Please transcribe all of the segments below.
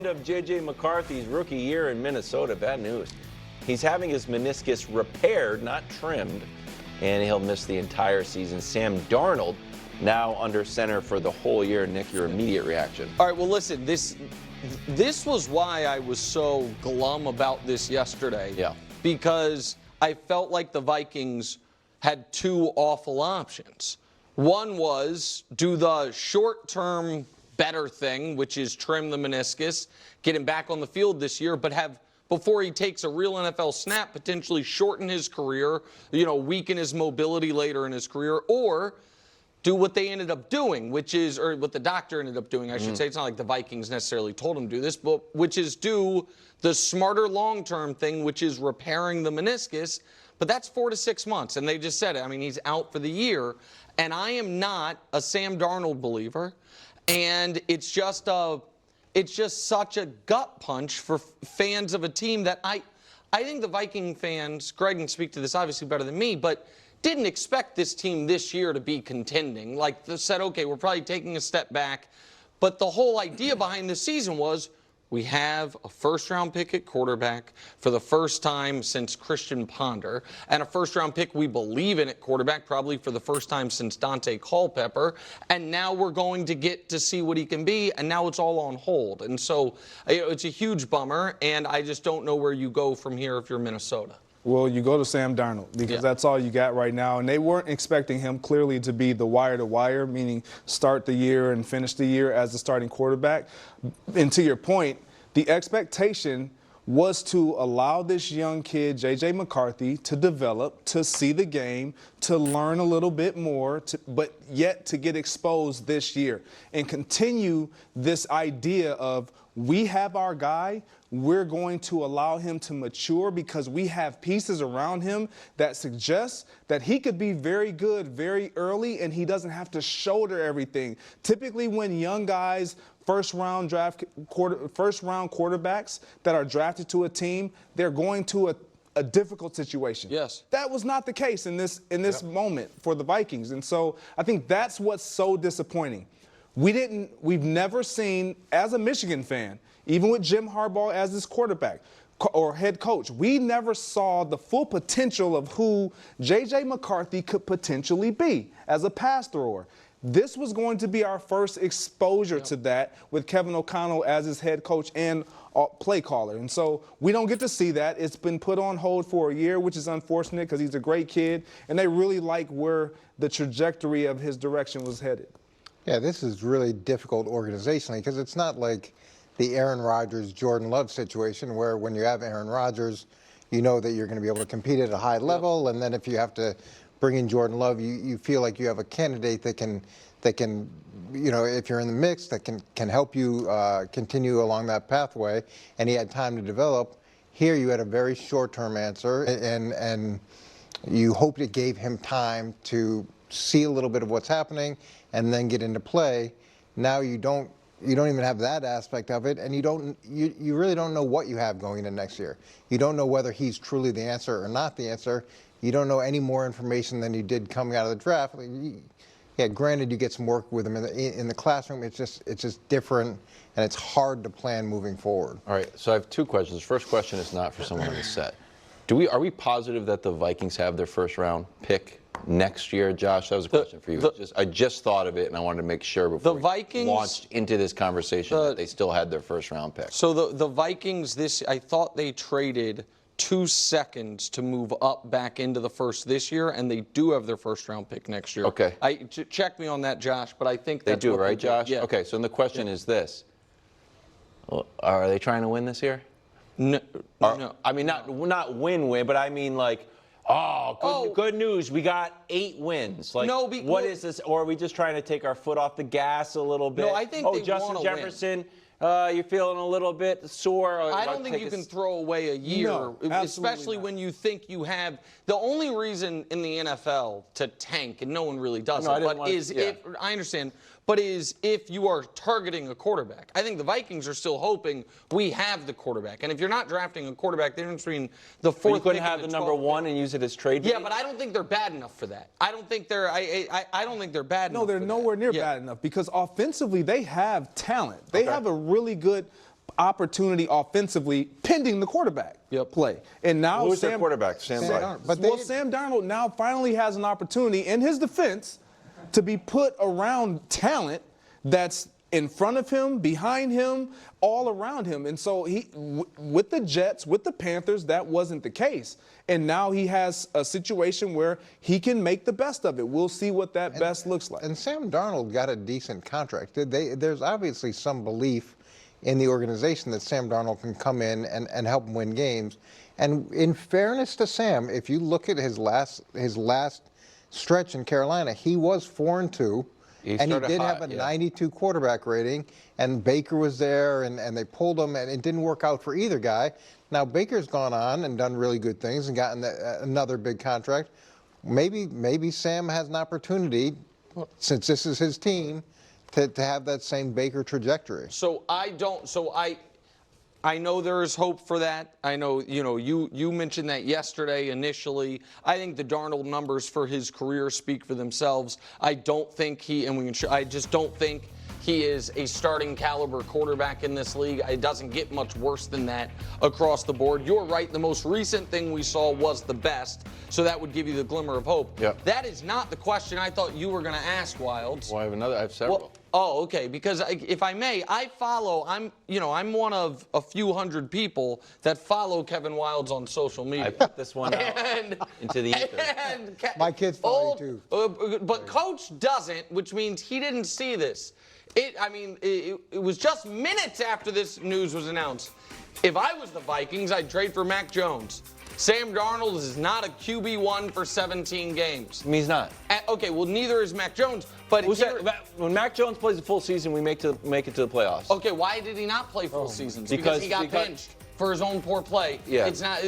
Of JJ McCarthy's rookie year in Minnesota. Bad news. He's having his meniscus repaired, not trimmed, and he'll miss the entire season. Sam Darnold now under center for the whole year. Nick, your immediate reaction? All right, well, listen, this was why I was so glum about this yesterday. Yeah. Because I felt like the Vikings had two awful options. One was do the short-term better thing, which is trim the meniscus, get him back on the field this year, but have, before he takes a real NFL snap, potentially shorten his career, weaken his mobility later in his career, or do what they ended up doing, which is, or what the doctor ended up doing, I should say. It's not like the Vikings necessarily told him to do this, but which is do the smarter long-term thing, which is repairing the meniscus. But that's 4 to 6 months, and they just said it. I mean, he's out for the year, and I am not a Sam Darnold believer. And it's just such a gut punch for fans of a team that I think the Viking fans, Greg can speak to this obviously better than me, but didn't expect this team this year to be contending. Like they said, okay, we're probably taking a step back. But the whole idea behind the season was we have a first-round pick at quarterback for the first time since Christian Ponder, and a first-round pick we believe in at quarterback probably for the first time since Dante Culpepper, and now we're going to get to see what he can be, and now it's all on hold. And so it's a huge bummer, and I just don't know where you go from here if you're Minnesota. Well, you go to Sam Darnold because that's all you got right now. And they weren't expecting him clearly to be the wire-to-wire, meaning start the year and finish the year as the starting quarterback. And to your point, the expectation was to allow this young kid, JJ McCarthy, to develop, to see the game, to learn a little bit more, but yet to get exposed this year and continue this idea of we have our guy, we're going to allow him to mature because we have pieces around him that suggest that he could be very good very early and he doesn't have to shoulder everything. Typically when young guys, first-round quarterbacks that are drafted to a team, they're going to a difficult situation. Yes. That was not the case in this moment for the Vikings. And so I think that's what's so disappointing. We've never seen, as a Michigan fan, even with Jim Harbaugh as this quarterback or head coach, we never saw the full potential of who JJ McCarthy could potentially be as a pass thrower. This was going to be our first exposure to that with Kevin O'Connell as his head coach and play caller. And so we don't get to see that. It's been put on hold for a year, which is unfortunate because he's a great kid, and they really like where the trajectory of his direction was headed. Yeah, this is really difficult organizationally because it's not like the Aaron Rodgers, Jordan Love situation where when you have Aaron Rodgers, you know that you're going to be able to compete at a high level, and then if you have to bring in Jordan Love, you feel like you have a candidate that can, if you're in the mix, that can help you continue along that pathway, and he had time to develop. Here you had a very short-term answer, and you hoped it gave him time to see a little bit of what's happening and then get into play. Now you don't even have that aspect of it, and you really don't know what you have going into next year. You don't know whether he's truly the answer or not the answer. You don't know any more information than you did coming out of the draft. Yeah, granted, you get some work with him in the classroom. It's just different, and it's hard to plan moving forward. All right, so I have two questions. First question is not for someone on the set. Are we positive that the Vikings have their first-round pick next year? Josh, that was a question for you. I just thought of it, and I wanted to make sure before the Vikings we launched into this conversation that they still had their first-round pick. So the Vikings, I thought they traded 2 seconds to move up back into the first this year, and they do have their first-round pick next year. Okay. Check me on that, Josh, but I think that's they do, what right, Josh? Yeah. Okay, so then the question is this. Are they trying to win this year? No. I mean, not win, but I mean like, good news. We got 8 wins. Like, what is this? Or are we just trying to take our foot off the gas a little bit? No, I think they Justin wanna Jefferson, you're feeling a little bit sore. I don't think you can throw away a year, especially when you think you have. The only reason in the NFL to tank, and no one really does it, I understand, but is if you are targeting a quarterback. I think the Vikings are still hoping we have the quarterback. And if you're not drafting a quarterback, the difference between the fourth you couldn't have the number 1 and use it as trade bait? Yeah, but I don't think they're bad enough for that. I don't think they're I don't think they're bad enough. No, they're nowhere near bad enough because offensively they have talent. They have a really good opportunity offensively pending the quarterback play. And now Who's their quarterback? Sam Darnold. But Sam Darnold now finally has an opportunity in his defense to be put around talent that's in front of him, behind him, all around him. And so with the Jets, with the Panthers, that wasn't the case. And now he has a situation where he can make the best of it. We'll see what that best looks like. And Sam Darnold got a decent contract. There's obviously some belief in the organization that Sam Darnold can come in and help him win games. And in fairness to Sam, if you look at his last stretch in Carolina, he was 4-2. And he did have a 92 quarterback rating, and Baker was there, and they pulled him, and it didn't work out for either guy. Now, Baker's gone on and done really good things and gotten another big contract. Maybe Sam has an opportunity, since this is his team, to have that same Baker trajectory. I know there is hope for that. I know, you mentioned that yesterday initially. I think the Darnold numbers for his career speak for themselves. I don't think I just don't think he is a starting caliber quarterback in this league. It doesn't get much worse than that across the board. You're right. The most recent thing we saw was the best, so that would give you the glimmer of hope. Yep. That is not the question I thought you were going to ask, Wilds. Well, I have several. Well, oh, okay. Because if I may, I'm one of a few hundred people that follow Kevin Wilds on social media. I put this one out into the ether. My kids follow you too. But Coach doesn't, which means he didn't see this. It was just minutes after this news was announced. If I was the Vikings, I'd trade for Mac Jones. Sam Darnold is not a QB1 for 17 games. He's not. Okay, well, neither is Mac Jones. But when Mac Jones plays a full season, we make it to the playoffs. Okay, why did he not play full seasons? Because he got benched for his own poor play. Yeah. It's not.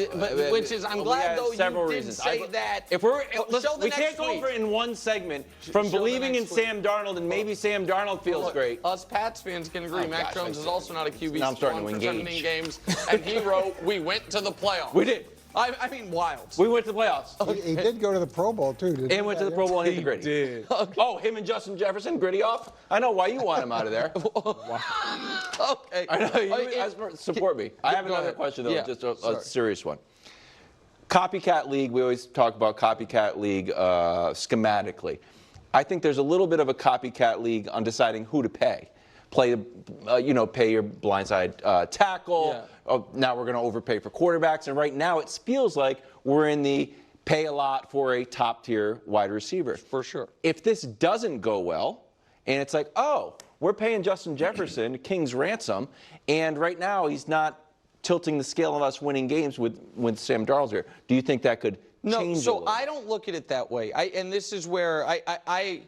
Which is, I'm glad though you did say that. We can't go over in one segment from believing in Sam Darnold and maybe Sam Darnold feels great. Us Pats fans can agree. Mac Jones is also not a QB. Now I'm starting to for engage. 17 games, and he wrote, "We went to the playoffs." We did. I mean, Wilds. We went to the playoffs. He did go to the Pro Bowl, too, didn't he? And went to the Pro Bowl and hit the gritty. Did. Okay. Oh, him and Justin Jefferson, gritty off? I know why you want him out of there. Okay. I know, support me. I have another question, though, just a serious one. Copycat league, we always talk about copycat league schematically. I think there's a little bit of a copycat league on deciding who to pay. Pay your blindside tackle. Yeah. Oh, now we're going to overpay for quarterbacks. And right now it feels like we're in the pay a lot for a top-tier wide receiver. For sure. If this doesn't go well, and it's like, oh, we're paying Justin Jefferson King's ransom, and right now he's not tilting the scale of us winning games with Sam Darnold here. Do you think that could change? No, so I don't look at it that way. And this is where I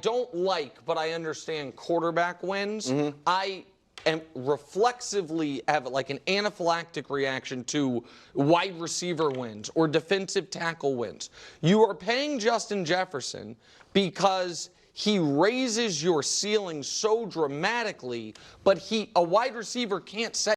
don't like, but I understand quarterback wins. Mm-hmm. I am reflexively have like an anaphylactic reaction to wide receiver wins or defensive tackle wins. You are paying Justin Jefferson because he raises your ceiling so dramatically, but a wide receiver can't set